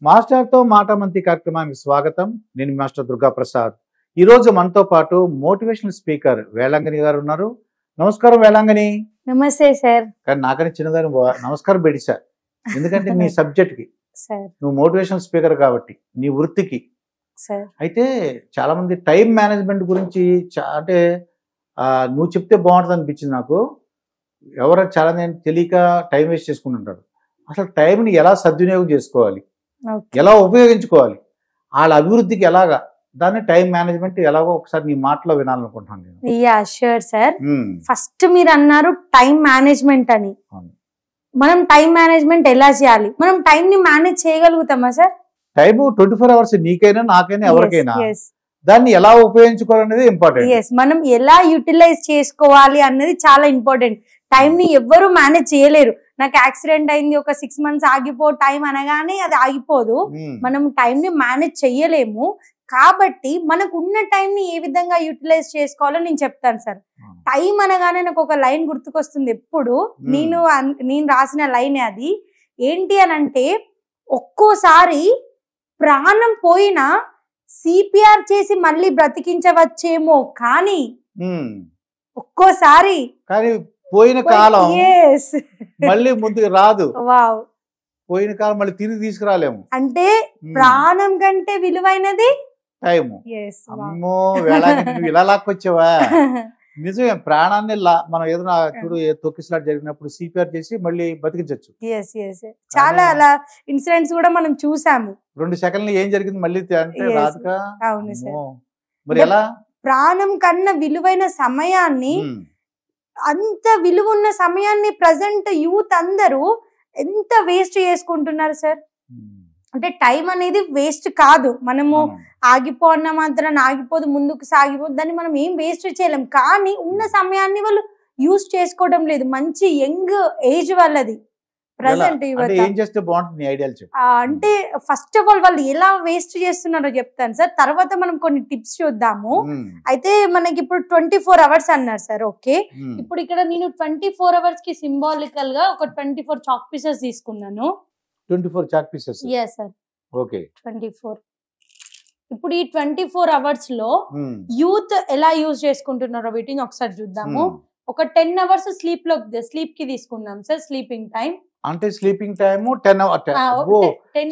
మాస్టర్తో మాట మంతి కార్యక్రమానికి స్వాగతం. నేను మాస్టర్ దుర్గా ప్రసాద్. ఈరోజు మనతో పాటు మోటివేషనల్ స్పీకర్ వేళంగని గారు ఉన్నారు. నమస్కారం వేళంగని. నమస్తే సార్. కానీ నాకని చిన్నదాని నమస్కారం పెడిసా, ఎందుకంటే నీ సబ్జెక్ట్కి నువ్వు మోటివేషనల్ స్పీకర్ కాబట్టి నీ వృత్తికి. అయితే చాలా మంది టైం మేనేజ్మెంట్ గురించి అంటే నువ్వు చెప్తే బాగుంటుంది అనిపించింది నాకు. ఎవరైనా చాలా నేను తెలియక టైం వేస్ట్ చేసుకుంటుంటారు. అసలు టైంని ఎలా సద్వినియోగం చేసుకోవాలి, ఎలా ఉపయోగించుకోవాలి, వాళ్ళ అభివృద్ధికి ఎలాగా, దాన్ని టైం మేనేజ్మెంట్ ఎలాగో ఒకసారి నీ మాటలో వినాలనుకుంటున్నాను నేను. Yeah sure sir. ఫస్ట్ మీరు అన్నారు టైం మేనేజ్మెంట్ అని. మనం టైం మేనేజ్మెంట్ ఎలా చేయాలి, మనం టైం ని మేనేజ్ చేయగలుగుతామా సార్? టైం 24 hours నీకైనా నాకైనా ఎవరికైనా దాన్ని ఎలా ఉపయోగించుకోవాలనేది ఇంపార్టెంట్. మనం ఎలా యూటిలైజ్ చేసుకోవాలి అన్నది చాలా ఇంపార్టెంట్. టైం ని ఎవ్వరు మేనేజ్ చేయలేరు. నాకు యాక్సిడెంట్ అయింది, ఒక 6 months ఆగిపో టైం అనగానే అది ఆగిపోదు. మనం టైం ని మేనేజ్ చెయ్యలేము. కాబట్టి మనకు ఉన్న టైం ని ఏ విధంగా యూటిలైజ్ చేసుకోవాలో నేను చెప్తాను సార్. టైం అనగానే నాకు ఒక లైన్ గుర్తుకొస్తుంది ఎప్పుడు. నేను రాసిన లైన్ అది ఏంటి అని అంటే, ఒక్కోసారి ప్రాణం పోయినా సిపిఆర్ చేసి మళ్ళీ బ్రతికించవచ్చేమో, కానీ ఒక్కోసారి పోయిన కాలం మళ్ళీ ముందుకు రాదు. పోయిన కాలం మళ్ళీ తిరిగి తీసుకురాలేము. అంటే ప్రాణం కంటే విలువైనది టైము. అమ్మో ఇలా లాక్కొచ్చావా? నిజమే, ప్రాణాన్ని మనం ఏదైనా చూడు తొక్కిసలాట జరిగినప్పుడు సిపిఆర్ చేసి మళ్ళీ బతికించవచ్చు. చాలా అలా ఇన్సిడెంట్స్ కూడా మనం చూసాము. 2 సెకండ్లు ఏం జరిగింది మళ్ళీ అంటే రాదుగా. మరి ఎలా? ప్రాణం కన్నా విలువైన సమయాన్ని, అంత విలువ ఉన్న సమయాన్ని ప్రజెంట్ యూత్ అందరూ ఎంత వేస్ట్ చేసుకుంటున్నారు సార్. అంటే టైం అనేది వేస్ట్ కాదు. మనము ఆగిపోన్న మాత్రం ఆగిపోదు, ముందుకు సాగిపోదు, దాన్ని మనం ఏం వేస్ట్ చేయలేం. కానీ ఉన్న సమయాన్ని వాళ్ళు యూజ్ చేసుకోవడం లేదు. మంచి యంగ్ ఏజ్ వాళ్ళది ప్రజెంట్. అంటే ఫస్ట్ ఆఫ్ ఆల్ వాళ్ళు ఎలా వేస్ట్ చేస్తున్నారో చెప్తాను సార్. తర్వాత మనం కొన్ని టిప్స్ చూద్దాము. అయితే మనకి ఇప్పుడు 24 hours అన్నారు సార్. ఓకే, ఇప్పుడు ఇక్కడ నేను 24 hours కి సింబాలికల్ గా ఒక 24 చాక్ పీసెస్ తీసుకున్నాను. 24 chalk pieces. yes sir. Okay, 24. ఇప్పుడు ఈ 24 hours లో యూత్ ఎలా యూజ్ చేసుకుంటున్నారో వీటిని ఒకసారి చూద్దాము. ఒక 10 hours స్లీప్ కి తీసుకుందాం సార్. స్లీపింగ్ టైం అంటే sleeping time 10 hours.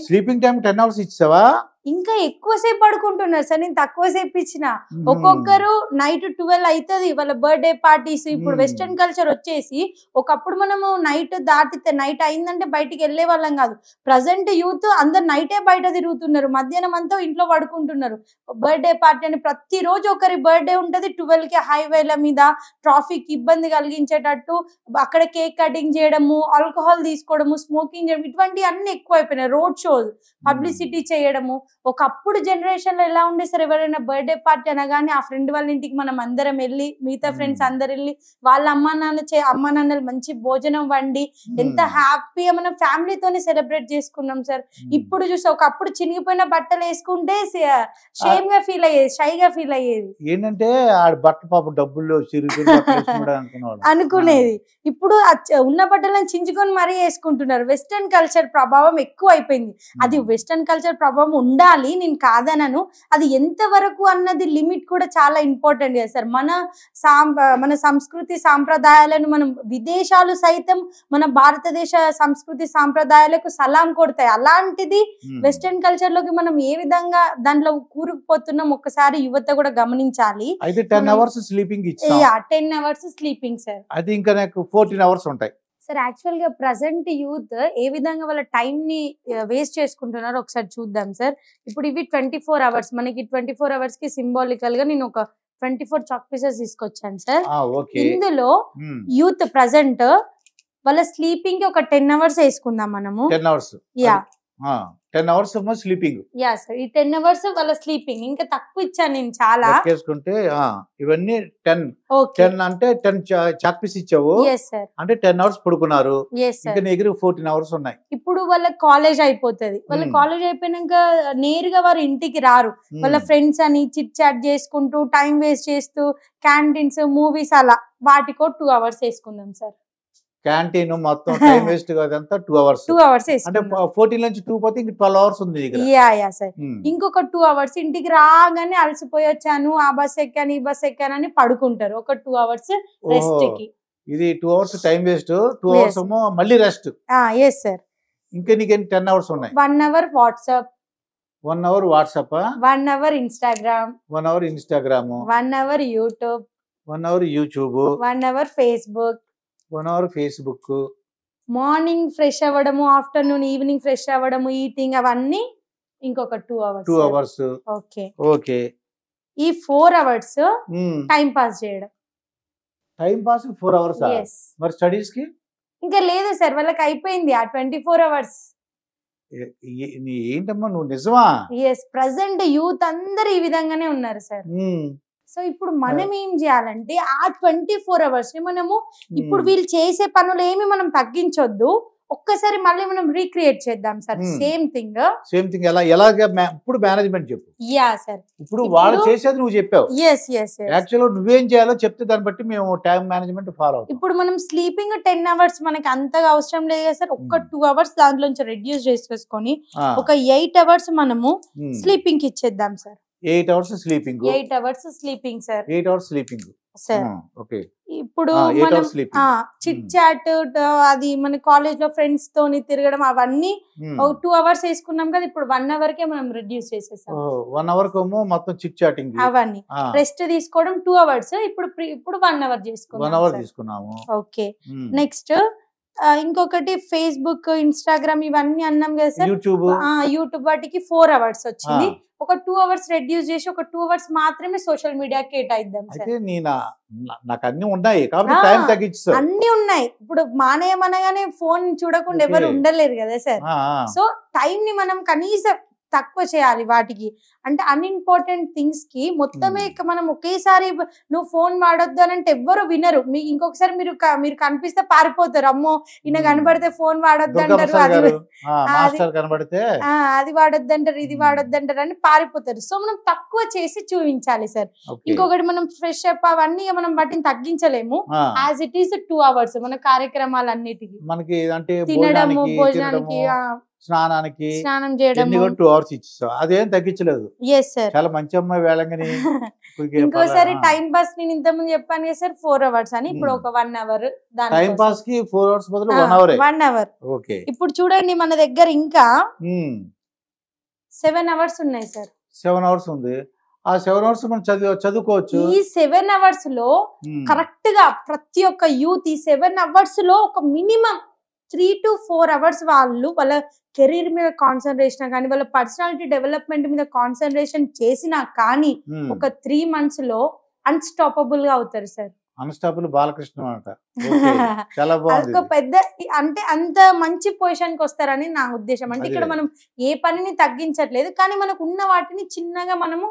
Sleeping time 10 hours ఇచ్చావా? ఇంకా ఎక్కువసేపు పడుకుంటున్నారు సార్. నేను తక్కువసేపు ఇచ్చిన. ఒక్కొక్కరు నైట్ 12 అవుతుంది వాళ్ళ బర్త్డే పార్టీస్. ఇప్పుడు వెస్టర్న్ కల్చర్ వచ్చేసి, ఒకప్పుడు మనము నైట్ దాటితే, నైట్ అయిందంటే బయటికి వెళ్లే వాళ్ళం కాదు. ప్రజెంట్ యూత్ అందరు నైటే బయట తిరుగుతున్నారు, మధ్యాహ్నం అంతా ఇంట్లో పడుకుంటున్నారు. బర్త్డే పార్టీ అని ప్రతిరోజు ఒకరి బర్త్డే ఉంటది. 12 కి హైవేల మీద ట్రాఫిక్ ఇబ్బంది కలిగించేటట్టు అక్కడ కేక్ కటింగ్ చేయడము, ఆల్కహాల్ తీసుకోవడము, స్మోకింగ్ చేయడం, ఇటువంటి అన్ని ఎక్కువ అయిపోయినాయి. రోడ్ షోస్, పబ్లిసిటీ చేయడము. ఒకప్పుడు జనరేషన్ లో ఎలా ఉండే సార్, ఎవరైనా బర్త్డే పార్టీ అనగానే ఆ ఫ్రెండ్ వాళ్ళ ఇంటికి మనం అందరం వెళ్ళి, మిగతా ఫ్రెండ్స్ అందరు వెళ్ళి, వాళ్ళ అమ్మా నాన్నలు మంచి భోజనం వండి ఎంత హ్యాపీగా మనం ఫ్యామిలీతోనే సెలబ్రేట్ చేసుకున్నాం సార్. ఇప్పుడు చూస్తే ఒకప్పుడు చినిగిపోయిన బట్టలు వేసుకుంటే షేమ్ గా ఫీల్ అయ్యేది, షై గా ఫీల్ అయ్యేది. ఏంటంటే డబ్బులు అనుకునేది. ఇప్పుడు ఉన్న బట్టలను చించుకొని మరీ వేసుకుంటున్నారు. వెస్టర్న్ కల్చర్ ప్రభావం ఎక్కువ అయిపోయింది. అది వెస్టర్న్ కల్చర్ ప్రభావం ఉండాలి, నేను కాదనను. అది ఎంత వరకు అన్నది లిమిట్ కూడా చాలా ఇంపార్టెంట్ కదా సార్. మన సంస్కృతి సాంప్రదాయాలను మనం, విదేశాలు సైతం మన భారతదేశ సంస్కృతి సాంప్రదాయాలకు సలాం కొడతాయి. అలాంటిది వెస్టర్న్ కల్చర్ లోకి మనం ఏ విధంగా దాంట్లో కూరుకుపోతున్నాం ఒక్కసారి యువత కూడా గమనించాలి. 10 hours sleeping 10 hours sleeping sir. అది ఇంకా నాకు 14 hours ఉంటాయి సార్. యాక్చువల్ గా ప్రజెంట్ యూత్ ఏ విధంగా వాళ్ళ టైం ని వేస్ట్ చేసుకుంటున్నారో ఒకసారి చూద్దాం సార్. ఇప్పుడు ఇవి 24 hours. మనకి 24 hours కి సింబాలికల్ గా నేను ఒక 24 చాక్ పీసెస్ తీసుకొచ్చాను సార్. ఇందులో యూత్ ప్రజెంట్ వాళ్ళ స్లీపింగ్ కి ఒక 10 hours వేసుకుందాం మనము. 10 hours. 10 hours sleeping. Yeah sir, ఈ 10 hours వాళ్ళ స్లీపింగ్. ఇంకా తక్కువ ఇచ్చాను నేను చాలా. చేసుకుంటే ఇవన్నీ 10 అంటే 10 చాక్ పీస్ ఇచ్చావు అంటే 10 hours పడుకున్నారు. ఇంకా 14 hours ఉన్నాయి. ఇప్పుడు వాళ్ళ కాలేజ్ అయిపోతుంది. వాళ్ళ కాలేజ్ అయిపోయినాక నేరుగా వారు ఇంటికి రారు. వాళ్ళ ఫ్రెండ్స్ అని చిట్ చాట్ చేసుకుంటూ, టైం వేస్ట్ చేస్తూ, క్యాంటీన్స్, మూవీస్, అలా వాటికో 2 hours వేసుకుందాం సార్. క్యాంటీన్ మొత్తం టైం వేస్ట్ అదంతా 2 hours. 2 hours అంటే 14 నుంచి 2 పోతే ఇంక 12 hours ఉంది యా సార్. ఇంకొక 2 hours ఇంటికి రాగానే అలసిపోయి వచ్చాను, ఆ బస్ ఎక్కాను ఈ బస్ ఎక్కాను అని పడుకుంటారు. ఒక 2 hours రెస్ట్ కి. ఇది 2 hours టైం వేస్ట్, 2 hours మళ్ళీ రెస్ట్. Yes sir. ఇంకా నీకేం 10 hours ఉన్నాయి. 1 hour WhatsApp, 1 hour WhatsApp, 1 hour Instagram, 1 hour Instagram, 1 hour YouTube, 1 hour YouTube, 1 hour Facebook, 1 hour Facebook. Morning fresh అవ్వడము, ఆఫ్టర్నూన్ ఈవినింగ్ ఫ్రెష్ అవ్వడము, eating అవన్నీ ఇంకొక 2 hours. 2 hours. Okay okay. ఈ 4 hours time pass చేయడం. Time pass 4 hours. మరి studies కి ఇంకా లేదు సార్, వాళ్ళకి అయిపోయింది ఆ 24 hours. ఏంటమ్మా నువ్వు నిజమా? ఎస్, ప్రెసెంట్ యూత్ అందరు ఈ విధంగానే ఉన్నారు సార్. సో ఇప్పుడు మనం ఏం చేయాలంటే ఆ 24 hours ని మనము ఇప్పుడు వీళ్ళు చేసే పనులు ఏమి మనం తగ్గించొద్దు, ఒక్కసారి మళ్ళీ మనం రీక్రియేట్ చేద్దాం సార్. సేమ్ థింగ్ ఎలాగ ఇప్పుడు మేనేజ్మెంట్ చెప్పు. Yeah sir. ఇప్పుడు వాళ్ళు చేసేది నువ్వు చెప్పావు. Yes yes. యాక్చువల్గా నువ్వేం చేయాలో చెప్తే దాన్ని బట్టి మేము టైం మేనేజ్మెంట్ ఫాలో అవుతాం. ఇప్పుడు మనం స్లీపింగ్ 10 hours మనకి అంతగా అవసరం లేదు కదా సార్. ఒక్క 2 hours దాంట్లోంచి రెడ్యూస్ చేసేసుకొని ఒక 8 hours మనము స్లీపింగ్ కి ఇచ్చేద్దాం sir. 8 hours sleeping. 8 hours sleeping sir. 8 hours sleeping sir. Okay. ఇప్పుడు మనం చిట్ చాట్ అది మన కాలేజ్ లో ఫ్రెండ్స్ తోని తిరగడం అవన్నీ 2 hours వేసుకున్నాం కదా, ఇప్పుడు 1 hour కే మనం రెడ్యూస్ చేసేసాం. 1 hour కోమో మొత్తం చిట్ చాటింగ్ అవన్నీ రెస్ట్ తీసుకోవడం 2 hours, ఇప్పుడు 1 hour చేసుకున్నాం. 1 hour తీసుకున్నాము. ఓకే. నెక్స్ట్ ఇంకొకటి ఫేస్బుక్, ఇన్స్టాగ్రామ్ ఇవన్నీ అన్నాం కదా సార్. యూట్యూబ్ వాటికి 4 hours వచ్చింది. ఒక 2 hours రెడ్యూస్ చేసి ఒక 2 hours మాత్రమే సోషల్ మీడియా కేటాయిద్దాం సార్. నాకు అన్ని ఉన్నాయి కాబట్టి టైం తగ్గించు. అన్ని ఉన్నాయి. ఇప్పుడు మానేయమనగానే ఫోన్ చూడకుండా ఎవరు ఉండలేరు కదా సార్. సో టైం ని మనం కనీసం తక్కువ చేయాలి వాటికి. అంటే అన్ఇంపార్టెంట్ థింగ్స్ కి మొత్తమే మనం ఒకేసారి నువ్వు ఫోన్ వాడొద్దు అని అంటే ఎవ్వరు వినరు. మీకు ఇంకొకసారి మీరు కనిపిస్తే పారిపోతారు, అమ్మో ఈయన కనబడితే ఫోన్ వాడొద్దు అంటారు, అది వాడొద్దు అంటారు, ఇది వాడొద్దు అంటారు అని పారిపోతారు. సో మనం తక్కువ చేసి చూపించాలి సార్. ఇంకొకటి మనం ఫ్రెష్ అప్ అవన్నీ మనం వాటిని తగ్గించలేము. యాజ్ ఇట్ ఈస్ 2 hours మన కార్యక్రమాలన్నిటికీ మనకి అంటే తినడము, భోజనానికి, స్నానం చేయడం 2 hours ఇచ్చేసావు. అదేం తగ్గించలేదు. చాలా మంచి అమ్మాయి వేళంగాని. ఇంకోసారి టైం పాస్ నేను ఇంతకుముందు చెప్పాను కదా సార్ 4 hours అని, ఇప్పుడు ఒక 1 hour. టైం పాస్ కి 4 hours బదులు 1 hour. ఓకే. ఇప్పుడు చూడండి మన దగ్గర ఇంకా 7 hours ఉన్నాయి సార్. 7 hours ఉంది. ఆ 7 hours మనం చదువుకోవచ్చు. ఈ 7 hours లో కరెక్ట్ గా ప్రతి ఒక్క యూత్ ఈ 7 hours లో ఒక మినిమం 3 to 4 hours వాళ్ళు వాళ్ళ కెరీర్ మీద కాన్సన్ట్రేషన్ కానీ వాళ్ళ పర్సనాలిటీ డెవలప్మెంట్ మీద కాన్సన్ట్రేషన్ చేసినా కానీ ఒక 3 months లో అన్స్టాపబుల్ గా అవుతారు సార్. అన్స్టాపబుల్ బాలకృష్ణ అంట. చాలా బాగుంది. పెద్ద అంటే అంత మంచి పొజిషన్ కి వస్తారని నా ఉద్దేశం. అంటే ఇక్కడ మనం ఏ పనిని తగ్గించట్లేదు, కానీ మనకు ఉన్న వాటిని చిన్నగా మనము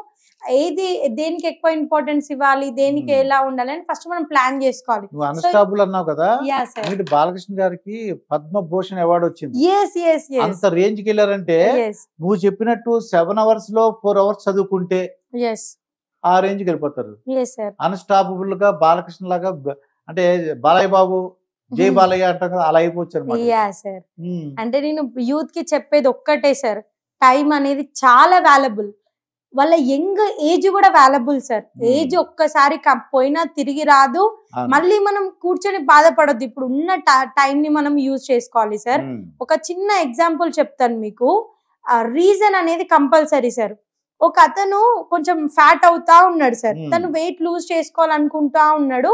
ఏది దేనికి ఎక్కువ ఇంపార్టెన్స్ ఇవ్వాలి, దేనికి ఎలా ఉండాలి అని ఫస్ట్ మనం ప్లాన్ చేసుకోవాలి. నువ్వు అన్స్టాపబుల్ అన్నావు కదా, బాలకృష్ణ గారికి పద్మభూషణ్ అవార్డు వచ్చింది. అంత రేంజ్ కి వెళ్ళారంటే నువ్వు చెప్పినట్టు 7 hours లో 4 hours చదువుకుంటే ఆ రేంజ్ కి వెళ్ళిపోతారు. అన్స్టాపబుల్ గా బాలకృష్ణ లాగా అంటే బాలయ్య బాబు, జై బాలయ్య అంటారు కదా, అలా అయిపోవచ్చు. అంటే నేను యూత్ కి చెప్పేది ఒక్కటే సార్, టైం అనేది చాలా వాల్యుబుల్. వాళ్ళ యంగ్ ఏజ్ కూడా వాల్యుబుల్ సార్. ఏజ్ ఒక్కసారి పోయినా తిరిగి రాదు. మళ్ళీ మనం కూర్చొని బాధపడొద్దు. ఇప్పుడు ఉన్న టైం ని మనం యూజ్ చేసుకోవాలి సార్. ఒక చిన్న ఎగ్జాంపుల్ చెప్తాను మీకు. రీజన్ అనేది కంపల్సరీ సార్. ఒక అతను కొంచెం ఫ్యాట్ అవుతా ఉన్నాడు సార్. తను వెయిట్ లూజ్ చేసుకోవాలనుకుంటా ఉన్నాడు.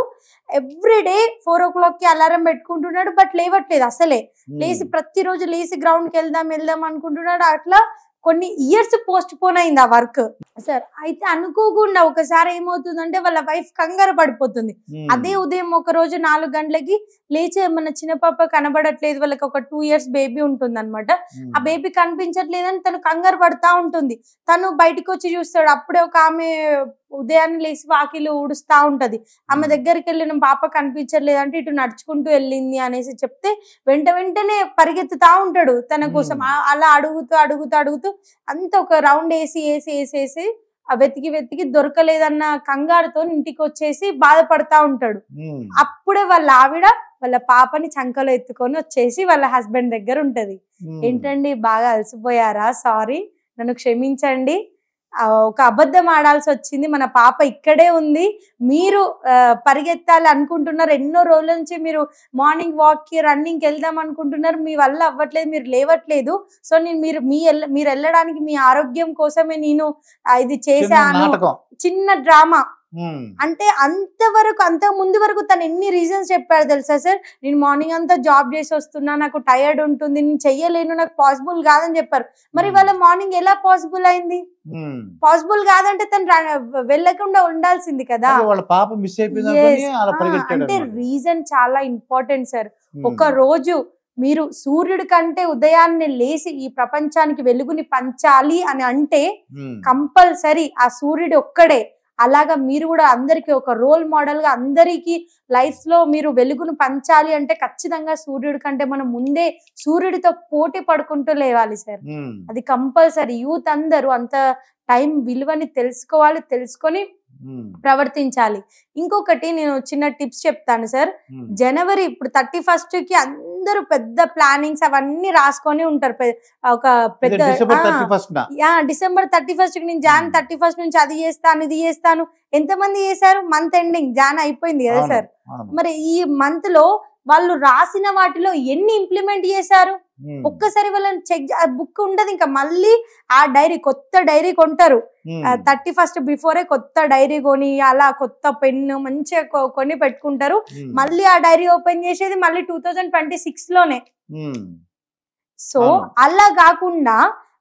ఎవ్రీడే 4 o'clock కి అలారం పెట్టుకుంటున్నాడు, బట్ లేవట్లేదు అసలే. లేచి ప్రతిరోజు లేచి గ్రౌండ్ కి వెళ్దాం అనుకుంటున్నాడు. అట్లా కొన్ని ఇయర్స్ పోస్ట్ పోన్ అయింది ఆ వర్క్ సార్. అయితే అనుకోకుండా ఒకసారి ఏమవుతుందంటే వాళ్ళ వైఫ్ కంగారు పడిపోతుంది. అదే ఉదయం ఒక రోజు 4 గంటలకి లేచే మన చిన్న పాప కనబడట్లేదు, వాళ్ళకి ఒక 2 years బేబీ ఉంటుంది అనమాట. ఆ బేబీ కనిపించట్లేదని తను కంగారు పడతా ఉంటుంది. తను బయటకు వచ్చి చూస్తాడు. అప్పుడే ఒక ఆమె ఉదయాన్నే లేచి వాకిలు ఊడుస్తా ఉంటది. ఆమె దగ్గరికి వెళ్ళిన పాప కనిపించట్లేదు అంటే ఇటు నడుచుకుంటూ వెళ్ళింది అనేసి చెప్తే వెంటనే పరిగెత్తుతా ఉంటాడు తన కోసం. అలా అడుగుతూ అంత ఒక రౌండ్ వేసి వెతికి దొరకలేదన్న కంగారుతో ఇంటికి వచ్చేసి బాధపడతా ఉంటాడు. అప్పుడే వాళ్ళ ఆవిడ వాళ్ళ పాపని చంకలో ఎత్తుకొని వచ్చేసి వాళ్ళ హస్బెండ్ దగ్గర ఉంటది. ఏంటండి బాగా అలసిపోయారా, సారీ నన్ను క్షమించండి, ఒక అబద్ధం ఆడాల్సి వచ్చింది, మన పాప ఇక్కడే ఉంది, మీరు పరిగెత్తాలి అనుకుంటున్నారు, ఎన్నో రోజుల నుంచి మీరు మార్నింగ్ వాక్ కి రన్నింగ్ కి వెళ్దాం అనుకుంటున్నారు, మీ వల్ల అవ్వట్లేదు, మీరు లేవట్లేదు, సో నేను మీరు వెళ్ళడానికి మీ ఆరోగ్యం కోసమే నేను ఇది చేశాను, చిన్న డ్రామా. అంటే అంతవరకు అంత ముందు వరకు తను ఎన్ని రీజన్స్ చెప్పారు తెలుసా సార్, నేను మార్నింగ్ అంతా జాబ్ చేసి వస్తున్నా, నాకు టైర్డ్ ఉంటుంది, నేను చెయ్యలేను, నాకు పాసిబుల్ కాదని చెప్పారు. మరి వాళ్ళ మార్నింగ్ ఎలా పాసిబుల్ అయింది? పాసిబుల్ కాదంటే తను వెళ్ళకుండా ఉండాల్సింది కదా. వాళ్ళ పాప మిస్ అయిపోయింది. అంటే రీజన్ చాలా ఇంపార్టెంట్ సార్. ఒక రోజు మీరు సూర్యుడి కంటే ఉదయాన్నే లేచి ఈ ప్రపంచానికి వెలుగుని పంచాలి అని అంటే కంపల్సరీ ఆ సూర్యుడు ఒక్కడే. అలాగా మీరు కూడా అందరికి ఒక రోల్ మోడల్ గా అందరికి లైఫ్ లో మీరు వెలుగును పంచాలి అంటే ఖచ్చితంగా సూర్యుడి కంటే మనం ముందే సూర్యుడితో పోటీ పడుకుంటూ లేవాలి సార్. అది కంపల్సరీ. యూత్ అందరూ అంత టైం విలువని తెలుసుకోవాలి, తెలుసుకొని ప్రవర్తించాలి. ఇంకొకటి నేను చిన్న టిప్స్ చెప్తాను సార్. జనవరి ఇప్పుడు 31st కి అందరూ పెద్ద ప్లానింగ్స్ అవన్నీ రాసుకొని ఉంటారు. ఒక పెద్ద డిసెంబర్ 31st కి నేను జాన్ 31st నుంచి అది చేస్తాను ఇది చేస్తాను. ఎంతమంది చేశారు? మంత్ ఎండింగ్ జాన్ అయిపోయింది కదా సార్. మరి ఈ మంత్ లో వాళ్ళు రాసిన వాటిలో ఎన్ని ఇంప్లిమెంట్ చేశారు? ఒక్కసారి వాళ్ళని చెక్, బుక్ ఉండదు ఇంకా, మళ్ళీ ఆ డైరీ కొత్త డైరీ కొంటారు 31st బిఫోరే, కొత్త డైరీ కొని అలా కొత్త పెన్ను మంచిగా కొని పెట్టుకుంటారు. మళ్ళీ ఆ డైరీ ఓపెన్ చేసేది మళ్ళీ 2026 లోనే. సో అలా కాకుండా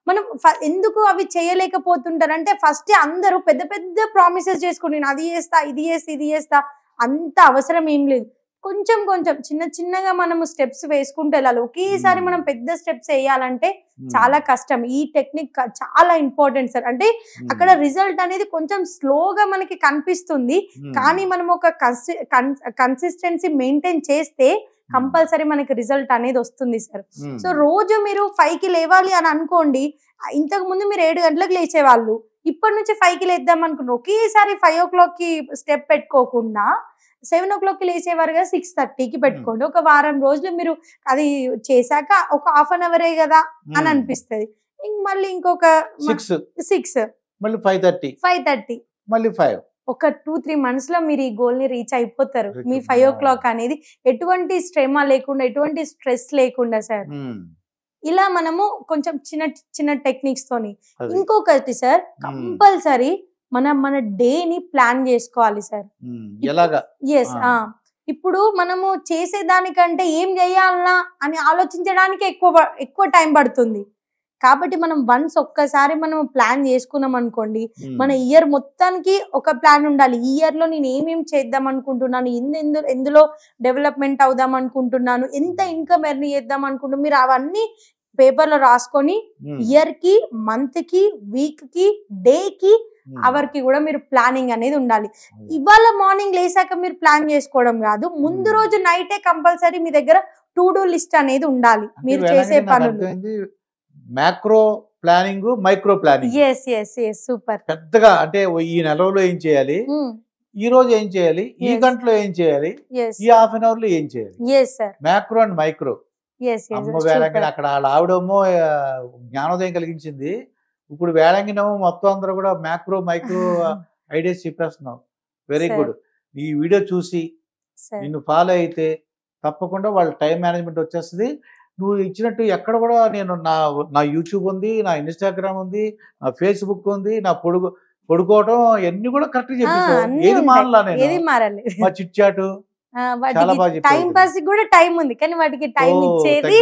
మనం ఎందుకు అవి చేయలేకపోతుంటారు అంటే, ఫస్ట్ అందరూ పెద్ద పెద్ద ప్రామిసెస్ చేసుకుని అది చేస్తా ఇది చేస్తా ఇది చేస్తా, అంత అవసరం ఏం లేదు. కొంచెం కొంచెం చిన్న చిన్నగా మనము స్టెప్స్ వేసుకుంటూ వెళ్ళాలి. ఒకేసారి మనం పెద్ద స్టెప్స్ వేయాలంటే చాలా కష్టం. ఈ టెక్నిక్ చాలా ఇంపార్టెంట్ సార్. అంటే అక్కడ రిజల్ట్ అనేది కొంచెం స్లోగా మనకి కనిపిస్తుంది, కానీ మనం ఒక కన్సిస్టెన్సీ మెయింటైన్ చేస్తే కంపల్సరీ మనకి రిజల్ట్ అనేది వస్తుంది సార్. సో రోజు మీరు 5కి లేవాలి అని అనుకోండి. ఇంతకు ముందు మీరు 7 గంటలకు లేచేవాళ్ళు, ఇప్పటి నుంచి 5కి లేద్దాం అనుకున్నారు. ఒకేసారి 5 o'clockకి స్టెప్ పెట్టుకోకుండా 7 o'clockకి లేచేవారు కదా, 6:30కి పెట్టుకోండి. ఒక వారం రోజులు మీరు అది చేశాక ఒక హాఫ్ అన్ అవరే కదా అని అనిపిస్తుంది. మళ్ళీ ఇంకొక 6 మళ్ళీ 5:30 మళ్ళీ 5 ఒక 2-3 months లో మీరు ఈ గోల్ ని రీచ్ అయిపోతారు. మీ 5 o'clock అనేది ఎటువంటి శ్రమ లేకుండా, ఎటువంటి స్ట్రెస్ లేకుండా సార్. ఇలా మనము కొంచెం చిన్న చిన్న టెక్నిక్స్ తోని. ఇంకొకటి సార్, కంపల్సరీ మన డేని ప్లాన్ చేసుకోవాలి సార్. ఎస్, ఇప్పుడు మనము చేసేదానికంటే ఏం చేయాలనా అని ఆలోచించడానికి ఎక్కువ టైం పడుతుంది. కాబట్టి మనం వన్స్ ఒక్కసారి మనం ప్లాన్ చేసుకున్నాం అనుకోండి, మన ఇయర్ మొత్తానికి ఒక ప్లాన్ ఉండాలి. ఈ ఇయర్ లో నేను ఏమేమి చేద్దాం అనుకుంటున్నాను, ఎందులో డెవలప్మెంట్ అవుదాం అనుకుంటున్నాను, ఎంత ఇన్కమ్ ఎర్న్ చేద్దాం అనుకుంటున్నాను, మీరు అవన్నీ పేపర్ లో రాసుకొని ఇయర్ కి, మంత్ కి, వీక్ కి, డే కి, అవర్ కి కూడా మీరు ప్లానింగ్ అనేది ఉండాలి. ఇవాళ మార్నింగ్ లేసాక మీరు ప్లాన్ చేసుకోవడం కాదు, ముందు రోజు నైటే కంపల్సరీ మీ దగ్గర టు డూ లిస్ట్ అనేది ఉండాలి. మీరు చేసే పనులు macro planning, micro planning. Super. పెద్దగా అంటే ఈ నెలలో ఏం చేయాలి, ఈ రోజు ఏం చేయాలి, ఈ గంటలో ఏం చేయాలి, ఈ హాఫ్ అన్ అవర్ లో ఏం చేయాలి. Macro and micro. అమ్మ వేళంగిని అక్కడ వాళ్ళ ఆవిడేమో జ్ఞానోదయం కలిగించింది. ఇప్పుడు వేళంగినేమో మొత్తం అందరూ కూడా మ్యాక్రో మైక్రో ఐడియాస్ చెప్పేస్తున్నావు. Very good. ఈ వీడియో చూసి నిన్ను ఫాలో అయితే తప్పకుండా వాళ్ళ టైం మేనేజ్మెంట్ వచ్చేస్తుంది. నువ్వు ఇచ్చినట్టు ఎక్కడ కూడా నేను నా యూట్యూబ్ ఉంది, నా ఇన్స్టాగ్రామ్ ఉంది, నా ఫేస్బుక్ ఉంది, నా పడుకోవడం ఇవన్నీ కూడా కరెక్ట్ చెప్పేసావు. ఏది మారలా నేను, మా చిట్ చాటు టైం పాస్ కూడా టైం ఉంది, కానీ వాటికి టైం ఇచ్చేది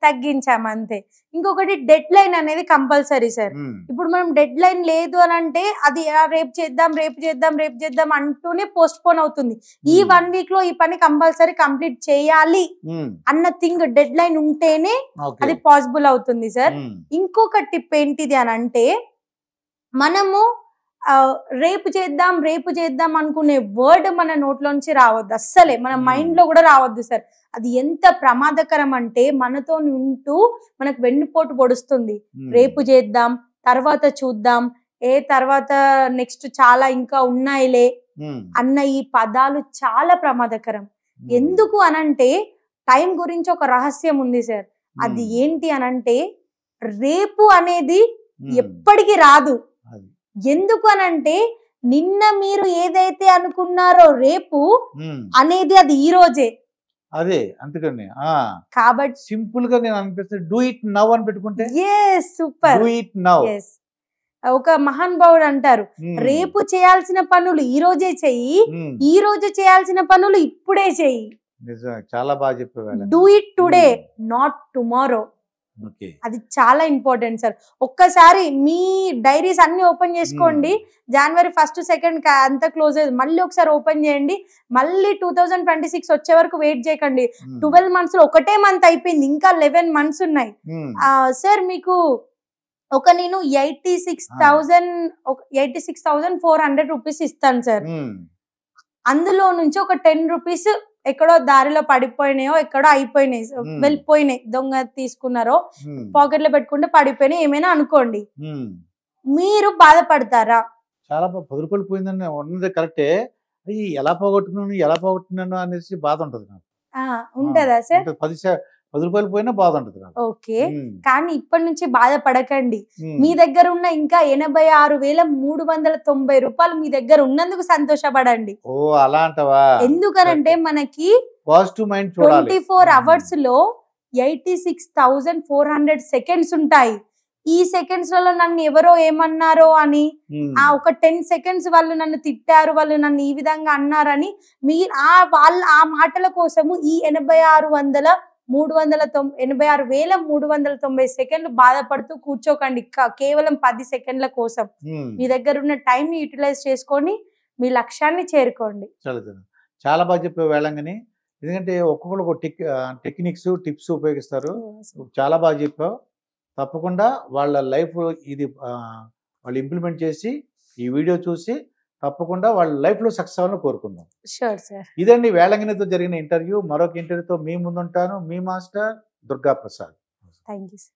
తగ్గించాము అంతే. ఇంకొకటి డెడ్ లైన్ అనేది కంపల్సరీ సార్. ఇప్పుడు మనం డెడ్ లైన్ లేదు అని అంటే అది రేపు చేద్దాం రేపు చేద్దాం రేపు చేద్దాం అంటూనే పోస్ట్ పోన్ అవుతుంది. ఈ 1 week లో ఈ పని కంపల్సరీ కంప్లీట్ చేయాలి అన్న థింగ్ డెడ్ లైన్ ఉంటేనే అది పాసిబుల్ అవుతుంది సార్. ఇంకొక టిప్ ఏంటిది అని అంటే, మనము రేపు చేద్దాం అనుకునే వర్డ్ మన నోట్లోంచి రావద్దు అస్సలే, మన మైండ్ లో కూడా రావద్దు సార్. అది ఎంత ప్రమాదకరం అంటే మనతో ఉంటూ మనకు వెన్నుపోటు పొడుస్తుంది. రేపు చేద్దాం, తర్వాత చూద్దాం, తర్వాత నెక్స్ట్ చాలా ఇంకా ఉన్నాయిలే అన్న ఈ పదాలు చాలా ప్రమాదకరం. ఎందుకు అనంటే టైం గురించి ఒక రహస్యం ఉంది సార్. అది ఏంటి అనంటే రేపు అనేది ఎప్పటికీ రాదు. ఎందుకు అనంటే నిన్న మీరు ఏదైతే అనుకున్నారో రేపు అనేది అది ఈ రోజే. అదే అందుకని కాబట్టి సింపుల్ గా నేను అనిపిస్తే డూ ఇట్ నౌ అని పెట్టుకుంటే సూపర్. Do it now. ఒక మహానుభావుడు అంటారు, రేపు చేయాల్సిన పనులు ఈ రోజే చెయ్యి, ఈ రోజు చేయాల్సిన పనులు ఇప్పుడే చెయ్యి. చాలా బాగా చెప్పేవాళ్ళు. Do it today not tomorrow. అది చాలా ఇంపార్టెంట్ సార్. ఒక్కసారి మీ డైరీస్ అన్ని ఓపెన్ చేసుకోండి. January 1st 2nd అంతా క్లోజ్ అయ్యింది, మళ్ళీ ఒకసారి ఓపెన్ చేయండి. మళ్ళీ 2026 వచ్చే వరకు వెయిట్ చేయకండి. 12 months లో ఒకటే మంత్ అయిపోయింది, ఇంకా 11 months ఉన్నాయి. సార్ మీకు నేను 86,400 రూపీస్ ఇస్తాను సార్. అందులో నుంచి ఒక 10 రూపీస్ ఎక్కడో దారిలో పడిపోయినాయో ఎక్కడో అయిపోయినాయి, వెళ్ళిపోయినాయి, దొంగ తీసుకున్నారో, పాకెట్ లో పెట్టుకుంటే పడిపోయినాయి ఏమైనా అనుకోండి, మీరు బాధపడతారా? చాలా 10 రూపాయలు పోయిందని ఉన్నది కరెక్టే, ఎలా పోగొట్టుకున్నాను అనేసి బాధ ఉంటది నాకు. ఉంటదా సార్? 10 రూపాయలు పోయినా బాధ ఉంటది. ఓకే, కానీ ఇప్పటి నుంచి బాధపడకండి. మీ దగ్గర ఉన్న ఇంకా 86,390 రూపాయలు మీ దగ్గర ఉన్నందుకు సంతోషపడండి. ఓ అలా అంటవా? ఎందుకనంటే మనకి పాజిటివ్ మైండ్ 24 hours లో 86,400 seconds ఉంటాయి. ఈ సెకండ్స్ లలో నన్ను ఎవరో ఏమన్నారో అని, ఒక 10 seconds వాళ్ళు నన్ను తిట్టారు, వాళ్ళు నన్ను ఈ విధంగా అన్నారని మీరు ఆ మాటల కోసము ఈ 86,390 సెకండ్లు బాధపడుతూ కూర్చోకండి. కేవలం 10 సెకండ్ల కోసం మీ దగ్గర ఉన్న టైం ని యూటిలైజ్ చేసుకొని మీ లక్ష్యాన్ని చేరుకోండి. చాలా బాగా చెప్పే వేళంగాని, ఎందుకంటే ఒక్కొక్కరు ఒక టెక్నిక్స్ టిప్స్ ఉపయోగిస్తారు. చాలా బాగా చెప్పావు. తప్పకుండా వాళ్ళ లైఫ్ ఇది వాళ్ళు ఇంప్లిమెంట్ చేసి ఈ వీడియో చూసి తప్పకుండా వాళ్ళ లైఫ్ లో సక్సెస్ అవ్వాలని కోరుకుందాం. ఇదండి వేళంగినితో జరిగిన ఇంటర్వ్యూ. మరొక ఇంటర్వ్యూతో మీ ముందుంటాను. మీ master Durga Prasad. Thank you.